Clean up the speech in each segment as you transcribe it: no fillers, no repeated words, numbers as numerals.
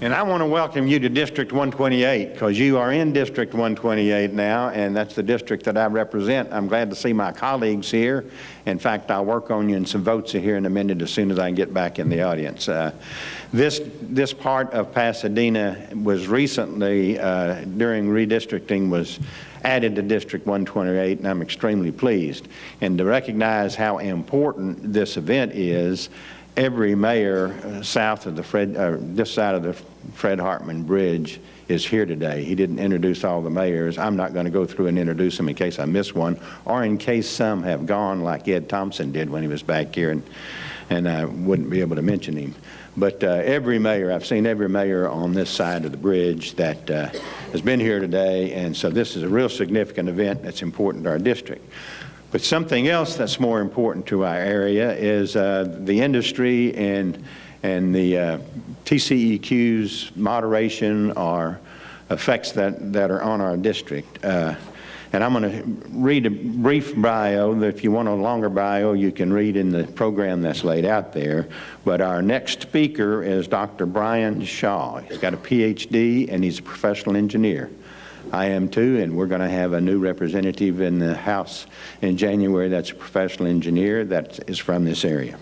And I want to welcome you to District 128, because you are in District 128 now, and that's the district that I represent. I'm glad to see my colleagues here. In fact, I'll work on you and some votes here in a minute as soon as I can get back in the audience. This part of Pasadena was recently, during redistricting, was added to District 128, and I'm extremely pleased. And to recognize how important this event is, every mayor south of the this side of the Fred Hartman Bridge is here today. He didn't introduce all the mayors. I'm not going to go through and introduce them in case I miss one, or in case some have gone like Ed Thompson did when he was back here, and I wouldn't be able to mention him. But every mayor, I've seen every mayor on this side of the bridge that has been here today, and so this is a real significant event that's important to our district. But something else that's more important to our area is the industry and the TCEQ's moderation or effects that are on our district. And I'm going to read a brief bio. If you want a longer bio, you can read in the program that's laid out there. But our next speaker is Dr. Bryan Shaw. He's got a PhD and he's a professional engineer. I am too, and we're going to have a new representative in the House in January that's a professional engineer that is from this area.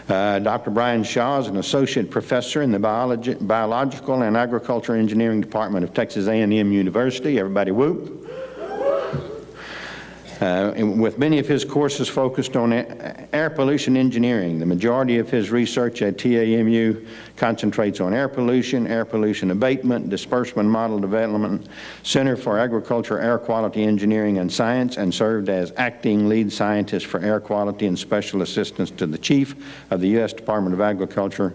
Dr. Bryan Shaw is an associate professor in the Biological and Agricultural Engineering Department of Texas A&M University. Everybody whoop. With many of his courses focused on air pollution engineering. The majority of his research at TAMU concentrates on air pollution abatement, disbursement model development, Center for Agriculture, Air Quality Engineering and Science, and served as acting lead scientist for air quality and special assistance to the chief of the U.S. Department of Agriculture,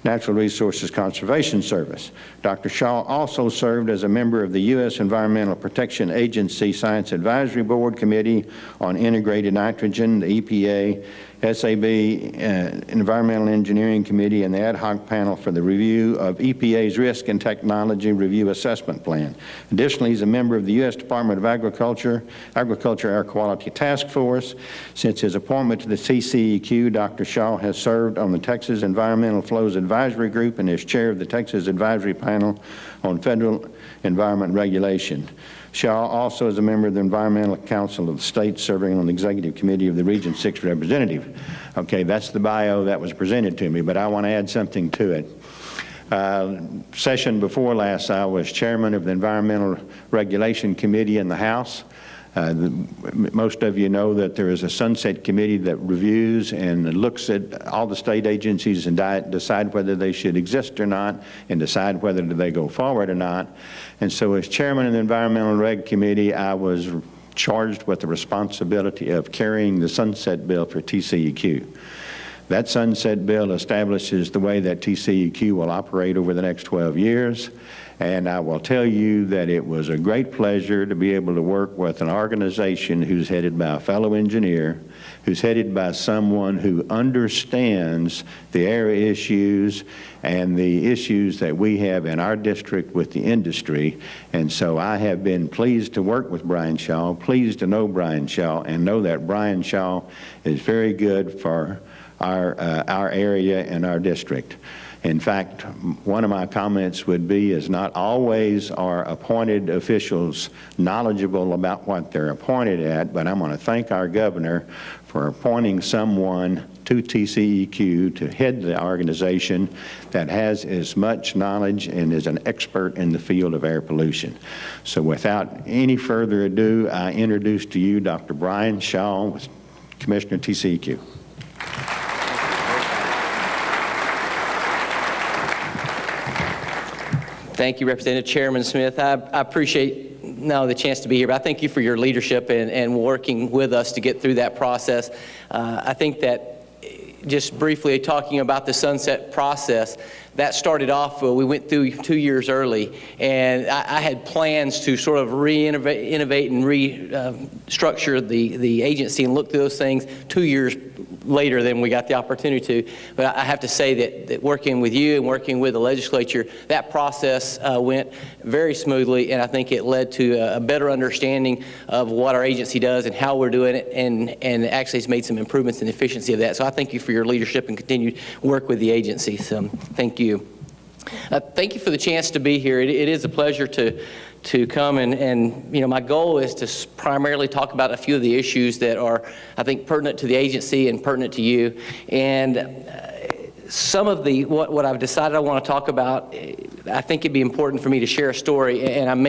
Natural Resources Conservation Service. Dr. Shaw also served as a member of the U.S. Environmental Protection Agency Science Advisory Board Committee on Integrated Nitrogen, the EPA, SAB, Environmental Engineering Committee, and the Ad Hoc Panel for the review of EPA's Risk and Technology Review Assessment Plan. Additionally, he's a member of the U.S. Department of Agriculture Air Quality Task Force. Since his appointment to the TCEQ, Dr. Shaw has served on the Texas Environmental Flows Advisory Group and is chair of the Texas Advisory Panel on Federal Environment Regulation. Shaw also is a member of the Environmental Council of the State, serving on the Executive Committee of the Region 6 Representative. Okay, that's the bio that was presented to me, but I want to add something to it. Session before last, I was chairman of the Environmental Regulation Committee in the House. Most of you know that there is a sunset committee that reviews and looks at all the state agencies and decide whether they should exist or not, and decide whether they go forward or not. And so as chairman of the Environmental Reg Committee, I was charged with the responsibility of carrying the sunset bill for TCEQ. That sunset bill establishes the way that TCEQ will operate over the next 12 years. And I will tell you that it was a great pleasure to be able to work with an organization who's headed by a fellow engineer, who's headed by someone who understands the air issues and the issues that we have in our district with the industry. And so I have been pleased to work with Bryan Shaw, pleased to know Bryan Shaw, and know that Bryan Shaw is very good for our area and our district. In fact, one of my comments would be is not always are appointed officials knowledgeable about what they're appointed at, but I'm going to thank our governor for appointing someone to TCEQ to head the organization that has as much knowledge and is an expert in the field of air pollution. So without any further ado, I introduce to you Dr. Bryan Shaw, Commissioner TCEQ. Thank you, Representative Chairman Smith. I appreciate the chance to be here, but I thank you for your leadership and working with us to get through that process. I think that just briefly talking about the sunset process, that started off, we went through 2 years early, and I had plans to sort of innovate and restructure the agency and look through those things 2 years later than we got the opportunity to. But I have to say that working with you and working with the legislature, that process went very smoothly, and I think it led to a better understanding of what our agency does and how we're doing it, and actually has made some improvements in the efficiency of that. So I thank you for your leadership and continued work with the agency. So thank you. Thank you for the chance to be here. It is a pleasure to come and my goal is to primarily talk about a few of the issues that are, I think, pertinent to the agency and pertinent to you. And some of what I've decided I want to talk about, I think it'd be important for me to share a story, and I'm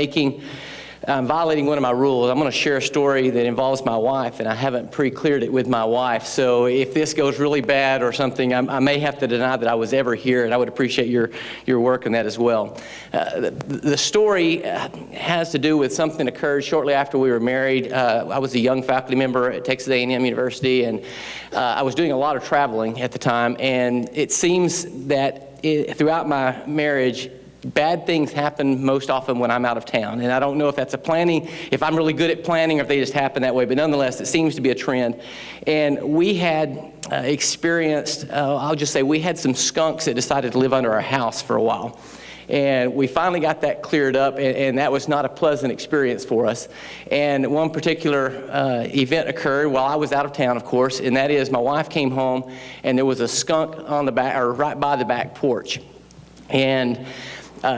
violating one of my rules. I'm going to share a story that involves my wife, and I haven't pre-cleared it with my wife. So if this goes really bad or something, I may have to deny that I was ever here, and I would appreciate your work on that as well. The story has to do with something that occurred shortly after we were married. I was a young faculty member at Texas A&M University, and I was doing a lot of traveling at the time, and it seems that throughout my marriage, bad things happen most often when I'm out of town. And I don't know if that's if I'm really good at planning or if they just happen that way, but nonetheless, it seems to be a trend. And we had experienced, I'll just say, we had some skunks that decided to live under our house for a while. And we finally got that cleared up, and that was not a pleasant experience for us. And one particular event occurred while I was out of town, of course, and that is my wife came home, and there was a skunk on the back, or right by the back porch. And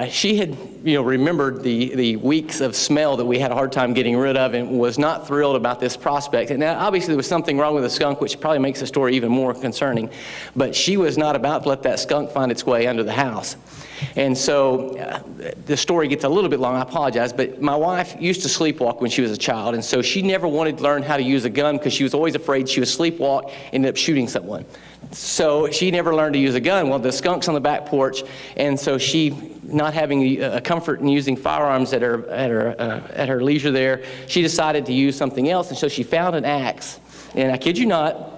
she had, remembered the weeks of smell that we had a hard time getting rid of, and was not thrilled about this prospect. And now, obviously, there was something wrong with the skunk, which probably makes the story even more concerning. But she was not about to let that skunk find its way under the house. And so the story gets a little bit long, I apologize, but my wife used to sleepwalk when she was a child, and so she never wanted to learn how to use a gun because she was always afraid she would sleepwalk and ended up shooting someone. So she never learned to use a gun. Well, the skunk's on the back porch, and so she, not having a comfort in using firearms at her leisure there, she decided to use something else, and so she found an axe. And I kid you not,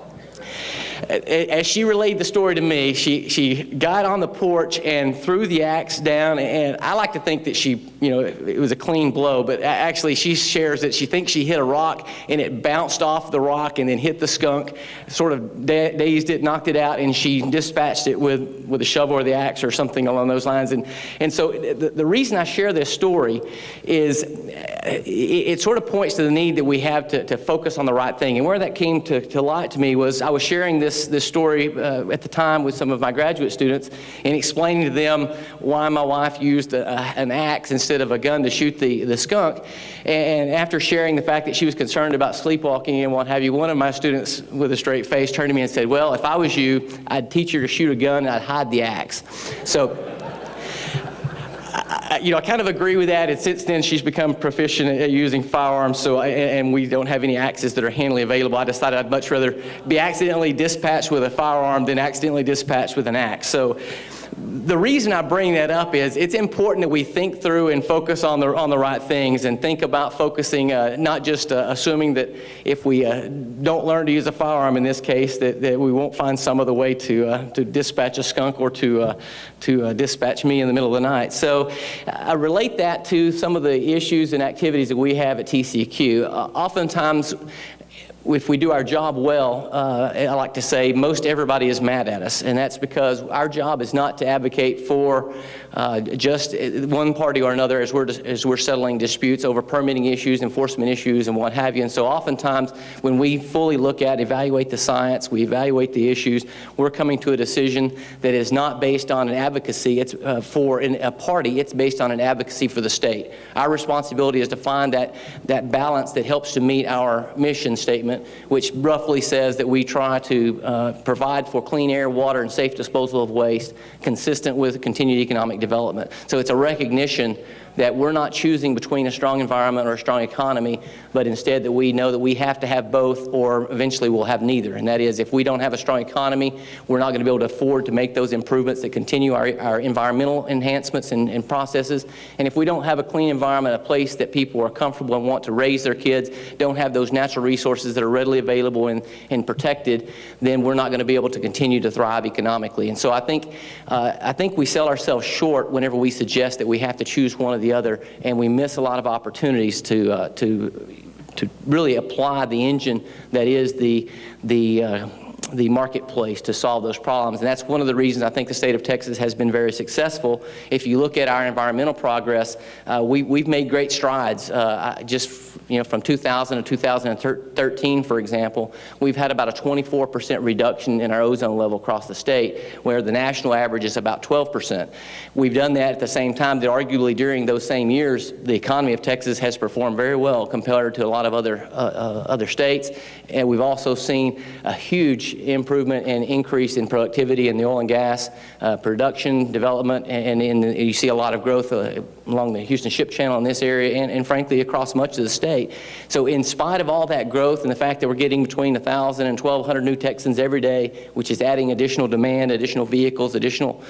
as she relayed the story to me, she got on the porch and threw the axe down, and I like to think that it was a clean blow, but actually she shares that she thinks she hit a rock and it bounced off the rock and then hit the skunk, sort of dazed it, knocked it out, and she dispatched it with a shovel or the axe or something along those lines. And so the reason I share this story is it sort of points to the need that we have to focus on the right thing. And where that came to light to me was I was sharing this story at the time with some of my graduate students and explaining to them why my wife used an axe instead of a gun to shoot the skunk. And after sharing the fact that she was concerned about sleepwalking and what have you, one of my students with a straight face turned to me and said, "Well, if I was you, I'd teach her to shoot a gun and I'd hide the axe." So I kind of agree with that, and since then she's become proficient at using firearms, and we don't have any axes that are handily available. I decided I'd much rather be accidentally dispatched with a firearm than accidentally dispatched with an axe. So the reason I bring that up is it's important that we think through and focus on the right things, and think about focusing, not just assuming that if we don't learn to use a firearm in this case, that we won't find some other way to dispatch a skunk or to dispatch me in the middle of the night. So I relate that to some of the issues and activities that we have at TCEQ. Oftentimes, if we do our job well, I like to say most everybody is mad at us, and that's because our job is not to advocate for just one party or another as we're settling disputes over permitting issues, enforcement issues, and what have you. And so oftentimes when we fully evaluate the science, we evaluate the issues, we're coming to a decision that is not based on an advocacy for a party, it's based on an advocacy for the state. Our responsibility is to find that balance that helps to meet our mission statement, which roughly says that we try to provide for clean air, water, and safe disposal of waste consistent with continued economic development. So it's a recognition that we're not choosing between a strong environment or a strong economy, but instead that we know that we have to have both, or eventually we'll have neither. And that is, if we don't have a strong economy, we're not going to be able to afford to make those improvements that continue our environmental enhancements and processes. And if we don't have a clean environment, a place that people are comfortable and want to raise their kids, don't have those natural resources that are readily available and protected, then we're not going to be able to continue to thrive economically. And so I think we sell ourselves short whenever we suggest that we have to choose one or the other, and we miss a lot of opportunities to really apply the engine that is the the marketplace to solve those problems. And that's one of the reasons I think the state of Texas has been very successful. If you look at our environmental progress, we've made great strides. From 2000 to 2013, for example, we've had about a 24% reduction in our ozone level across the state, where the national average is about 12%. We've done that at the same time that arguably during those same years, the economy of Texas has performed very well compared to a lot of other states. And we've also seen a huge improvement and increase in productivity in the oil and gas production, development, and you see a lot of growth along the Houston Ship Channel in this area and frankly across much of the state. So in spite of all that growth and the fact that we're getting between 1,000 and 1,200 new Texans every day, which is adding additional demand, additional vehicles, additional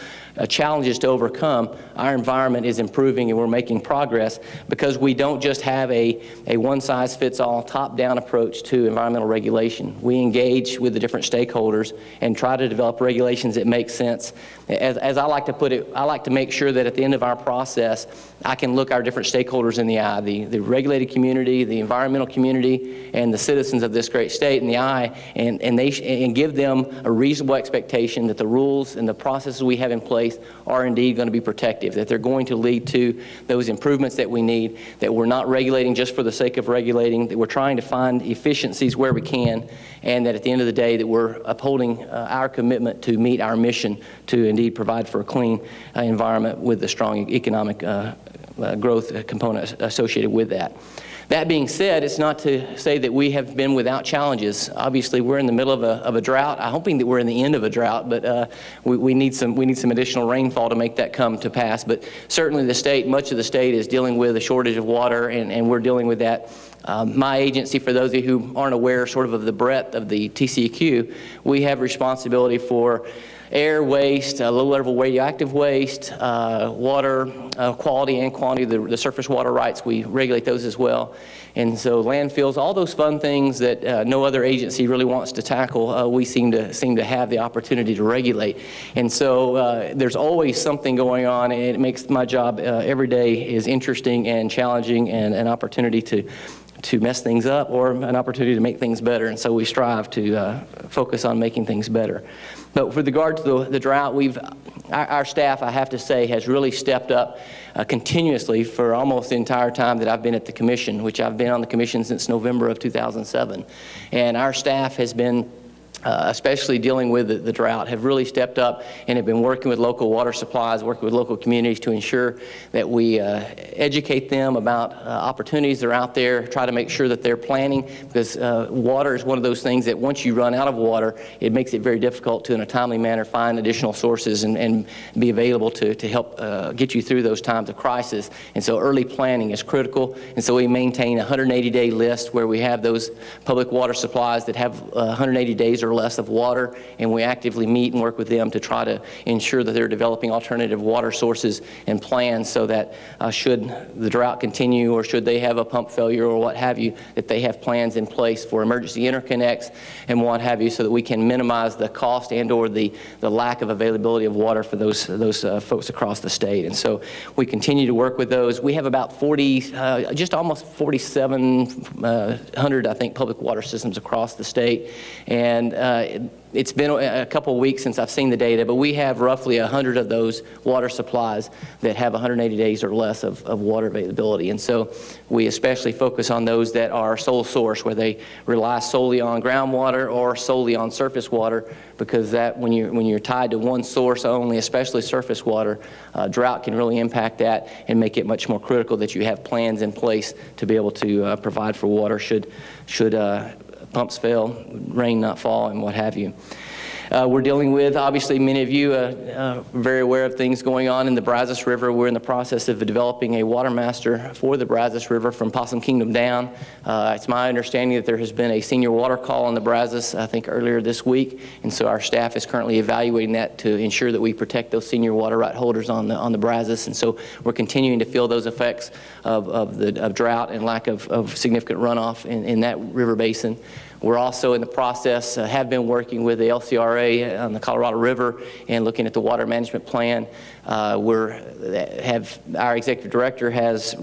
challenges to overcome, our environment is improving and we're making progress because we don't just have a one-size-fits-all top-down approach to environmental regulation. We engage with the different stakeholders and try to develop regulations that make sense. As I like to put it, I like to make sure that at the end of our process, I can look our different stakeholders in the eye, the regulated community, the environmental community, and the citizens of this great state in the eye, and give them a reasonable expectation that the rules and the processes we have in place are indeed going to be protective, that they're going to lead to those improvements that we need, that we're not regulating just for the sake of regulating, that we're trying to find efficiencies where we can, and that at the end of the day that we're upholding our commitment to meet our mission to indeed provide for a clean environment with a strong economic growth component associated with that. That being said, it's not to say that we have been without challenges. Obviously, we're in the middle of a drought. I'm hoping that we're in the end of a drought, but we need some additional rainfall to make that come to pass. But certainly much of the state is dealing with a shortage of water, and we're dealing with that. My agency, for those of you who aren't aware sort of the breadth of the TCEQ, we have responsibility for air waste, low-level radioactive waste, water quality and quantity, the surface water rights, we regulate those as well. And so landfills, all those fun things that no other agency really wants to tackle, we seem to have the opportunity to regulate. And so there's always something going on, and it makes my job every day is interesting and challenging and an opportunity to mess things up or an opportunity to make things better. And so we strive to focus on making things better. But with regard to the drought, our staff, I have to say, has really stepped up continuously for almost the entire time that I've been at the commission, which I've been on the commission since November of 2007. And our staff has been especially dealing with the drought, have really stepped up and have been working with local water supplies, working with local communities to ensure that we educate them about opportunities that are out there, try to make sure that they're planning, because water is one of those things that once you run out of water, it makes it very difficult to, in a timely manner, find additional sources and be available to help get you through those times of crisis. And so early planning is critical, and so we maintain a 180-day list where we have those public water supplies that have 180 days or less of water, and we actively meet and work with them to try to ensure that they're developing alternative water sources and plans so that should the drought continue or should they have a pump failure or what have you, that they have plans in place for emergency interconnects and what have you, so that we can minimize the cost and or the lack of availability of water for those folks across the state. And so we continue to work with those. We have about 40, just almost 4,700, I think, public water systems across the state. And it's been a couple of weeks since I've seen the data, but we have roughly 100 of those water supplies that have 180 days or less of water availability. And so we especially focus on those that are sole source, where they rely solely on groundwater or solely on surface water, because that when you're tied to one source only, especially surface water, drought can really impact that and make it much more critical that you have plans in place to be able to provide for water should pumps fail, rain not fall, and what have you. We're dealing with, obviously, many of you are very aware of things going on in the Brazos River. We're in the process of developing a water master for the Brazos River from Possum Kingdom down. It's my understanding that there has been a senior water call on the Brazos, I think, earlier this week, and so our staff is currently evaluating that to ensure that we protect those senior water right holders on the Brazos. And so we're continuing to feel those effects of drought and lack of significant runoff in that river basin. We're also in the process, have been working with the LCRA on the Colorado River and looking at the water management plan. Our executive director has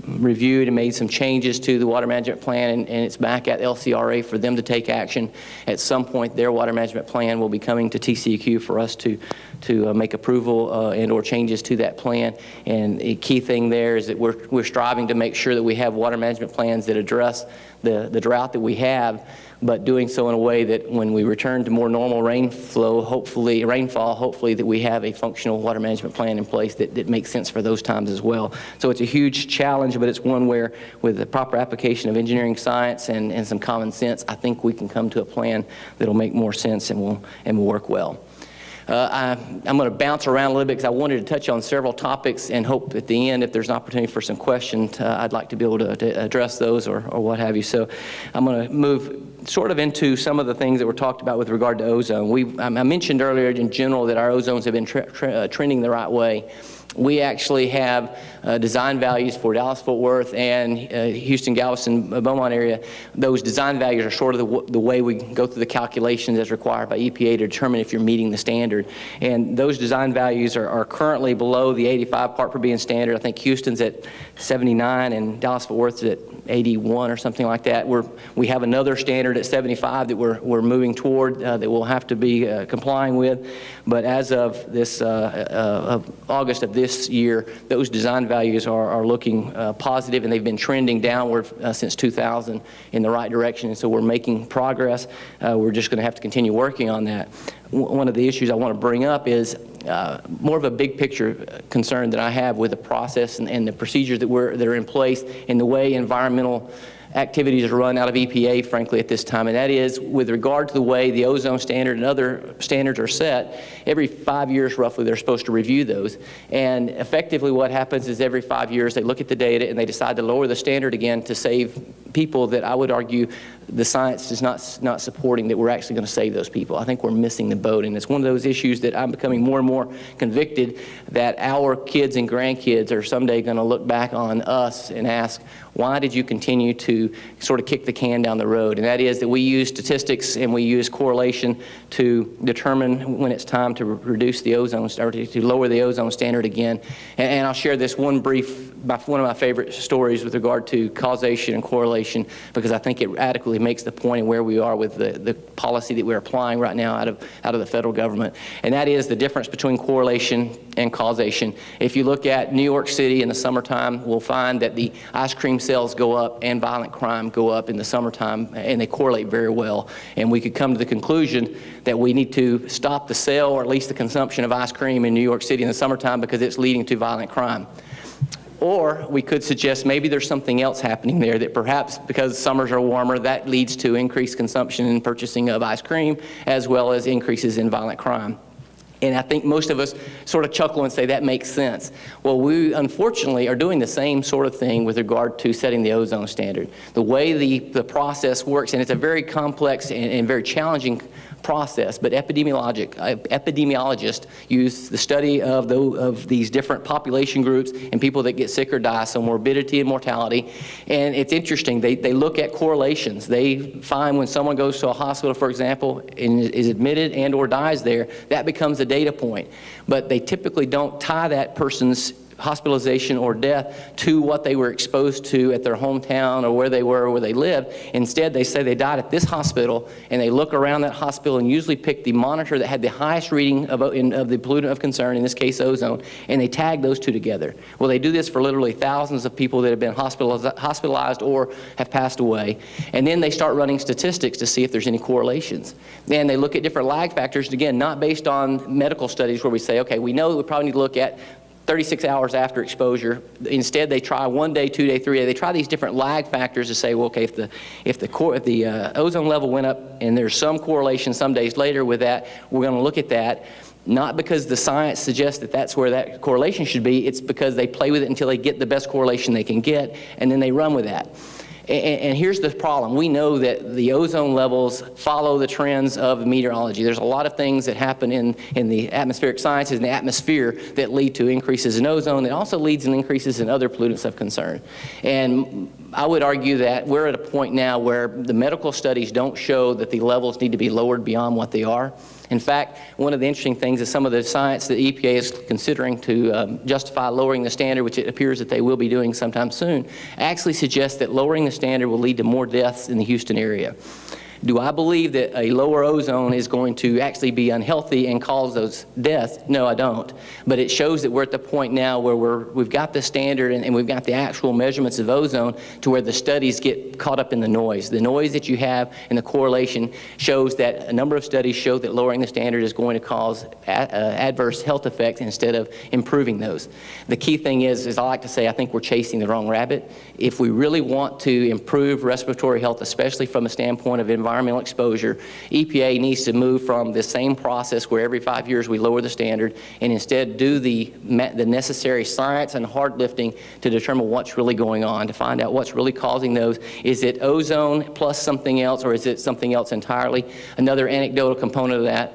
reviewed and made some changes to the water management plan, and it's back at LCRA for them to take action. At some point, their water management plan will be coming to TCEQ for us to make approval and or changes to that plan. And the key thing there is that we're striving to make sure that we have water management plans that address the drought that we have, but doing so in a way that when we return to more normal rainfall, hopefully that we have a functional water management plan in place that makes sense for those times as well. So it's a huge challenge, but it's one where with the proper application of engineering science and some common sense, I think we can come to a plan that'll make more sense and will work well. I'm going to bounce around a little bit because I wanted to touch on several topics and hope at the end, if there's an opportunity for some questions, I'd like to be able to address those or what have you. So I'm going to move sort of into some of the things that were talked about with regard to ozone. I mentioned earlier in general that our ozones have been trending the right way. We actually have design values for Dallas-Fort Worth and Houston, Galveston, Beaumont area. Those design values are sort of the way we go through the calculations as required by EPA to determine if you're meeting the standard. And those design values are currently below the 85 part per billion standard. I think Houston's at 79 and Dallas-Fort Worth's at 81 or something like that. We have another standard at 75 that we're moving toward that we'll have to be complying with. But as of this of August of this year, those design values are looking positive, and they've been trending downward since 2000 in the right direction. And so we're making progress. We're just going to have to continue working on that. One of the issues I want to bring up is more of a big picture concern that I have with the process and the procedures that are in place and the way environmental activities are run out of EPA, frankly, at this time, and that is with regard to the way the ozone standard and other standards are set. Every 5 years, roughly, they're supposed to review those, and effectively what happens is every 5 years they look at the data and they decide to lower the standard again to save people that I would argue the science is not supporting that we're actually going to save those people. I think we're missing the boat, and it's one of those issues that I'm becoming more and more convicted that our kids and grandkids are someday going to look back on us and ask, why did you continue to sort of kick the can down the road? And that is that we use statistics and we use correlation to determine when it's time to reduce the ozone, or to lower the ozone standard again. And I'll share this one of my favorite stories with regard to causation and correlation, because I think it adequately makes the point of where we are with the policy that we're applying right now out of the federal government. And that is the difference between correlation and causation. If you look at New York City in the summertime, we'll find that the ice cream sales go up and violent crime go up in the summertime, and they correlate very well. And we could come to the conclusion that we need to stop the sale or at least the consumption of ice cream in New York City in the summertime because it's leading to violent crime. Or we could suggest maybe there's something else happening there, that perhaps because summers are warmer, that leads to increased consumption and purchasing of ice cream, as well as increases in violent crime. And I think most of us sort of chuckle and say that makes sense. Well, we unfortunately are doing the same sort of thing with regard to setting the ozone standard. The way the process works, and it's a very complex and very challenging process, but epidemiologists use the study of these different population groups and people that get sick or die, so morbidity and mortality. And it's interesting, they look at correlations. They find when someone goes to a hospital, for example, and is admitted and or dies there, that becomes a data point. But they typically don't tie that person's hospitalization or death to what they were exposed to at their hometown or where they were or where they lived. Instead, they say they died at this hospital, and they look around that hospital and usually pick the monitor that had the highest reading of the pollutant of concern, in this case ozone, and they tag those two together. Well, they do this for literally thousands of people that have been hospitalized or have passed away, and then they start running statistics to see if there's any correlations. And they look at different lag factors, again, not based on medical studies where we say, okay, we know that we probably need to look at 36 hours after exposure. Instead, they try 1 day, 2 day, 3 day. They try these different lag factors to say, well, okay, if the ozone level went up and there's some correlation some days later with that, we're going to look at that. Not because the science suggests that that's where that correlation should be. It's because they play with it until they get the best correlation they can get, and then they run with that. And here's the problem. We know that the ozone levels follow the trends of meteorology. There's a lot of things that happen in the atmospheric sciences and the atmosphere that lead to increases in ozone. It also leads to increases in other pollutants of concern. And I would argue that we're at a point now where the medical studies don't show that the levels need to be lowered beyond what they are. In fact, one of the interesting things is some of the science that EPA is considering to justify lowering the standard, which it appears that they will be doing sometime soon, actually suggests that lowering the standard will lead to more deaths in the Houston area. Do I believe that a lower ozone is going to actually be unhealthy and cause those deaths? No, I don't. But it shows that we're at the point now where we've got the standard and we've got the actual measurements of ozone to where the studies get caught up in the noise. The noise that you have and the correlation shows that a number of studies show that lowering the standard is going to cause adverse health effects instead of improving those. The key thing is I like to say, I think we're chasing the wrong rabbit. If we really want to improve respiratory health, especially from a standpoint of environmental exposure, EPA needs to move from the same process where every 5 years we lower the standard and instead do the necessary science and hard lifting to determine what's really going on, to find out what's really causing those. Is it ozone plus something else, or is it something else entirely? Another anecdotal component of that,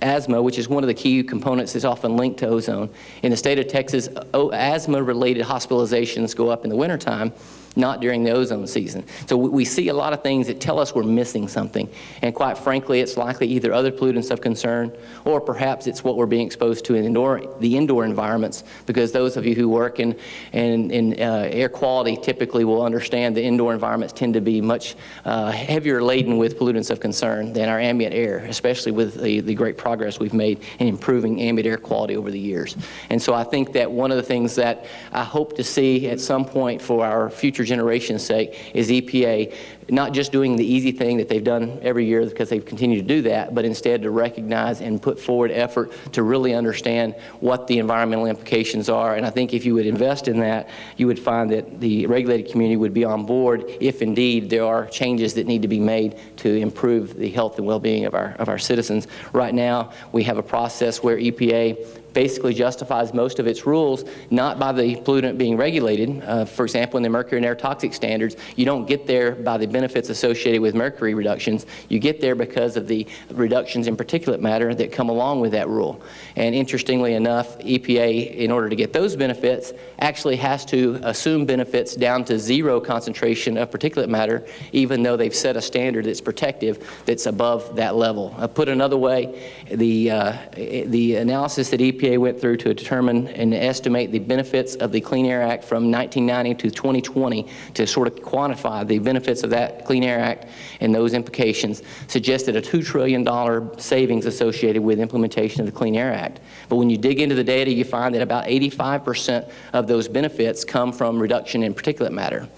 asthma, which is one of the key components that's often linked to ozone. In the state of Texas, asthma-related hospitalizations go up in the wintertime, not during the ozone season. So we see a lot of things that tell us we're missing something. And quite frankly, it's likely either other pollutants of concern, or perhaps it's what we're being exposed to in the indoor environments, because those of you who work in air quality typically will understand the indoor environments tend to be much heavier laden with pollutants of concern than our ambient air, especially with the great progress we've made in improving ambient air quality over the years. And so I think that one of the things that I hope to see at some point for our future generation's sake is EPA not just doing the easy thing that they've done every year because they've continued to do that, but instead to recognize and put forward effort to really understand what the environmental implications are. And I think if you would invest in that, you would find that the regulated community would be on board if indeed there are changes that need to be made to improve the health and well-being of our citizens. Right now, we have a process where EPA basically justifies most of its rules not by the pollutant being regulated. For example, in the mercury and air toxic standards, you don't get there by the benefits associated with mercury reductions. You get there because of the reductions in particulate matter that come along with that rule. And interestingly enough, EPA, in order to get those benefits, actually has to assume benefits down to 0 concentration of particulate matter, even though they've set a standard that's protective that's above that level. Put another way, the analysis that EPA went through to determine and estimate the benefits of the Clean Air Act from 1990 to 2020 to sort of quantify the benefits of that Clean Air Act and those implications suggested a $2 trillion savings associated with implementation of the Clean Air Act. But when you dig into the data, you find that about 85% of those benefits come from reduction in particulate matter.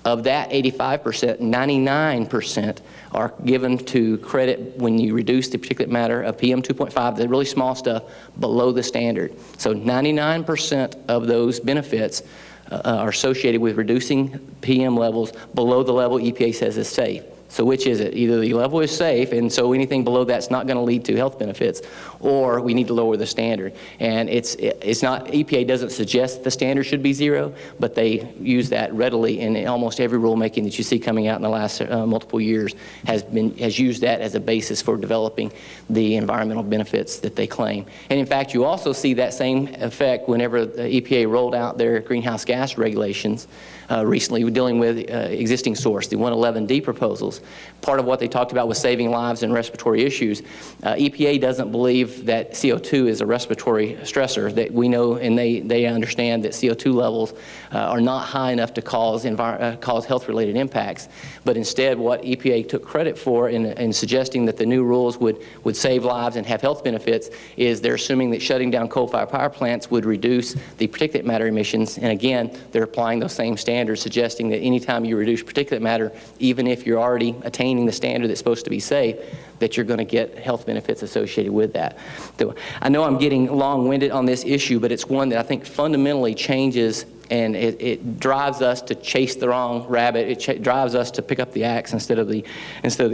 Of that 85%, 99% are given to credit when you reduce the particulate matter of PM 2.5, the really small stuff, below the standard. So 99% of those benefits are associated with reducing PM levels below the level EPA says is safe. So which is it? Either the level is safe, and so anything below that's not going to lead to health benefits, or we need to lower the standard. And it's not, EPA doesn't suggest the standard should be 0, but they use that readily in almost every rulemaking that you see coming out in the last multiple years has used that as a basis for developing the environmental benefits that they claim. And in fact, you also see that same effect whenever the EPA rolled out their greenhouse gas regulations. Recently, we're dealing with existing source, the 111D proposals. Part of what they talked about was saving lives and respiratory issues. EPA doesn't believe that CO2 is a respiratory stressor, that we know and they understand that CO2 levels are not high enough to cause health-related impacts. But instead, what EPA took credit for in suggesting that the new rules would save lives and have health benefits is they're assuming that shutting down coal-fired power plants would reduce the particulate matter emissions. And again, they're applying those same standards, suggesting that anytime you reduce particulate matter, even if you're already attaining the standard that's supposed to be safe, that you're going to get health benefits associated with that. So I know I'm getting long-winded on this issue, but it's one that I think fundamentally changes, and it drives us to chase the wrong rabbit. It drives us to pick up the axe instead of the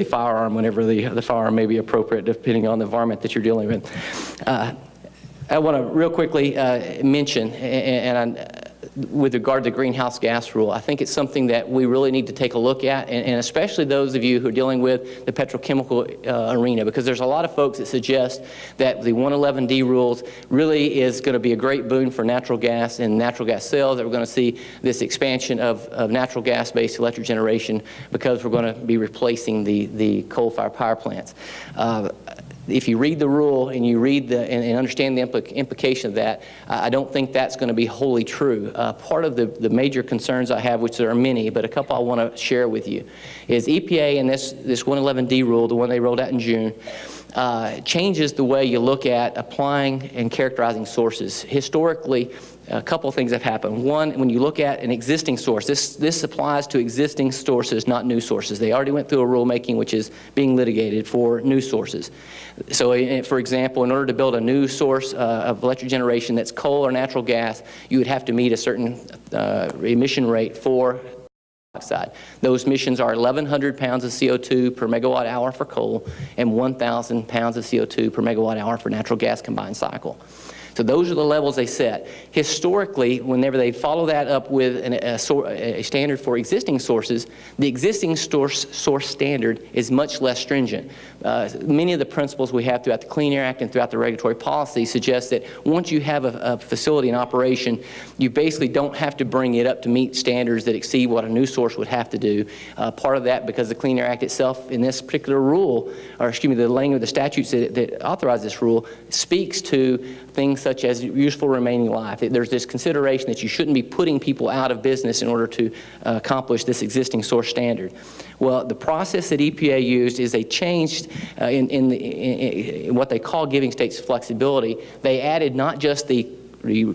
firearm whenever the firearm may be appropriate, depending on the environment that you're dealing with. I want to real quickly mention, with regard to the greenhouse gas rule, I think it's something that we really need to take a look at, and especially those of you who are dealing with the petrochemical arena, because there's a lot of folks that suggest that the 111D rules really is going to be a great boon for natural gas and natural gas sales, that we're going to see this expansion of natural gas-based electric generation because we're going to be replacing the coal-fired power plants. if you read the rule and you read and understand the implication of that, I don't think that's going to be wholly true. Part of the major concerns I have, which there are many, but a couple I want to share with you, is EPA and this 111D rule, the one they rolled out in June, changes the way you look at applying and characterizing sources. Historically, a couple of things have happened. One, when you look at an existing source, this applies to existing sources, not new sources. They already went through a rulemaking which is being litigated for new sources. So, for example, in order to build a new source of electric generation that's coal or natural gas, you would have to meet a certain emission rate for dioxide. Those emissions are 1,100 pounds of CO2 per megawatt hour for coal and 1,000 pounds of CO2 per megawatt hour for natural gas combined cycle. So those are the levels they set. Historically, whenever they follow that up with a standard for existing sources, the existing source standard is much less stringent. Many of the principles we have throughout the Clean Air Act and throughout the regulatory policy suggest that once you have a facility in operation, you basically don't have to bring it up to meet standards that exceed what a new source would have to do. Part of that because the Clean Air Act itself in this particular rule, or excuse me, the language of the statutes that authorize this rule speaks to things such as useful remaining life. There's this consideration that you shouldn't be putting people out of business in order to accomplish this existing source standard. Well, the process that EPA used is they changed in what they call giving states flexibility. They added not just the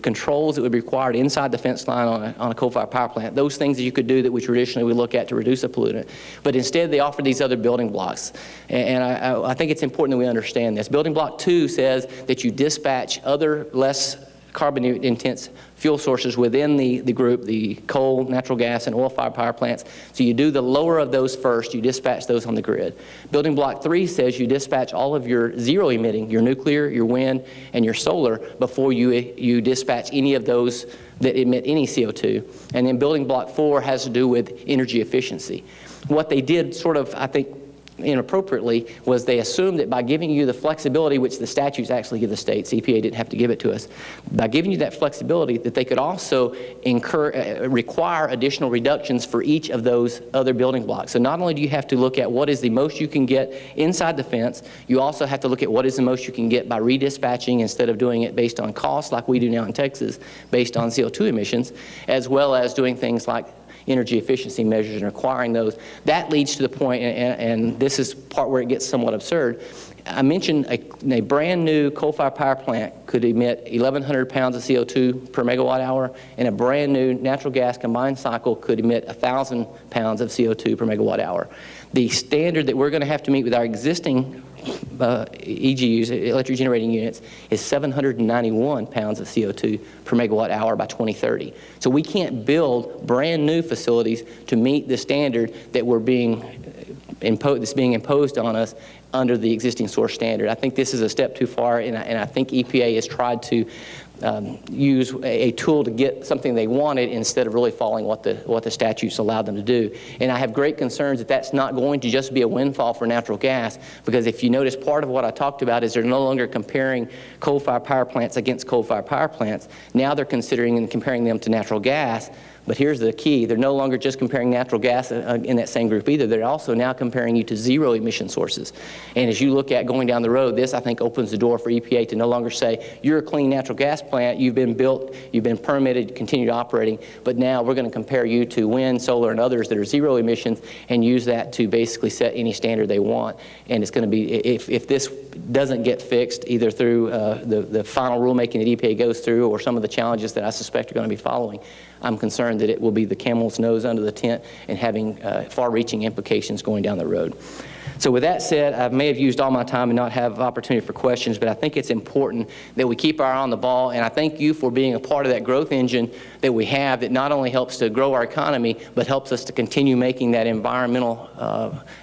controls that would be required inside the fence line on a coal-fired power plant, those things that you could do that we traditionally would look at to reduce a pollutant, but instead they offer these other building blocks. And I think it's important that we understand this. Building block 2 says that you dispatch other less carbon intense fuel sources within the group, the coal, natural gas, and oil-fired power plants. So you do the lower of those first, you dispatch those on the grid. Building block 3 says you dispatch all of your zero emitting, your nuclear, your wind, and your solar before you dispatch any of those that emit any CO2. And then building block 4 has to do with energy efficiency. What they did sort of, I think, inappropriately was they assumed that by giving you the flexibility, which the statutes actually give the states, EPA didn't have to give it to us, by giving you that flexibility that they could also require additional reductions for each of those other building blocks. So not only do you have to look at what is the most you can get inside the fence, you also have to look at what is the most you can get by redispatching instead of doing it based on cost like we do now in Texas, based on CO2 emissions, as well as doing things like energy efficiency measures and requiring those. That leads to the point, and this is part where it gets somewhat absurd. I mentioned a brand new coal-fired power plant could emit 1,100 pounds of CO2 per megawatt hour, and a brand new natural gas combined cycle could emit 1,000 pounds of CO2 per megawatt hour. The standard that we're going to have to meet with our existing EGUs, electric generating units, is 791 pounds of CO2 per megawatt hour by 2030. So we can't build brand new facilities to meet the standard that that's being imposed on us under the existing source standard. I think this is a step too far, and I think EPA has tried to use a tool to get something they wanted instead of really following what the statutes allowed them to do. And I have great concerns that that's not going to just be a windfall for natural gas, because if you notice, part of what I talked about is they're no longer comparing coal-fired power plants against coal-fired power plants. Now they're considering and comparing them to natural gas. But here's the key. They're no longer just comparing natural gas in that same group either. They're also now comparing you to zero emission sources. And as you look at going down the road, this I think opens the door for EPA to no longer say, you're a clean natural gas plant, you've been built, you've been permitted, continued operating, but now we're going to compare you to wind, solar, and others that are zero emissions and use that to basically set any standard they want. And it's going to be, if this doesn't get fixed either through the final rulemaking that EPA goes through or some of the challenges that I suspect are going to be following, I'm concerned that it will be the camel's nose under the tent and having far-reaching implications going down the road. So with that said, I may have used all my time and not have opportunity for questions, but I think it's important that we keep our eye on the ball, and I thank you for being a part of that growth engine that we have that not only helps to grow our economy, but helps us to continue making that environmental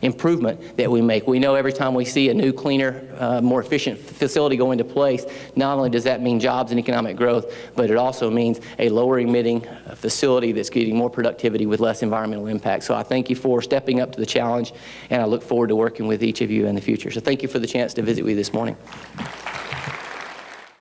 improvement that we make. We know every time we see a new, cleaner, more efficient facility go into place, not only does that mean jobs and economic growth, but it also means a lower emitting facility that's getting more productivity with less environmental impact. So I thank you for stepping up to the challenge, and I look forward to working with each of you in the future. So thank you for the chance to visit with you this morning.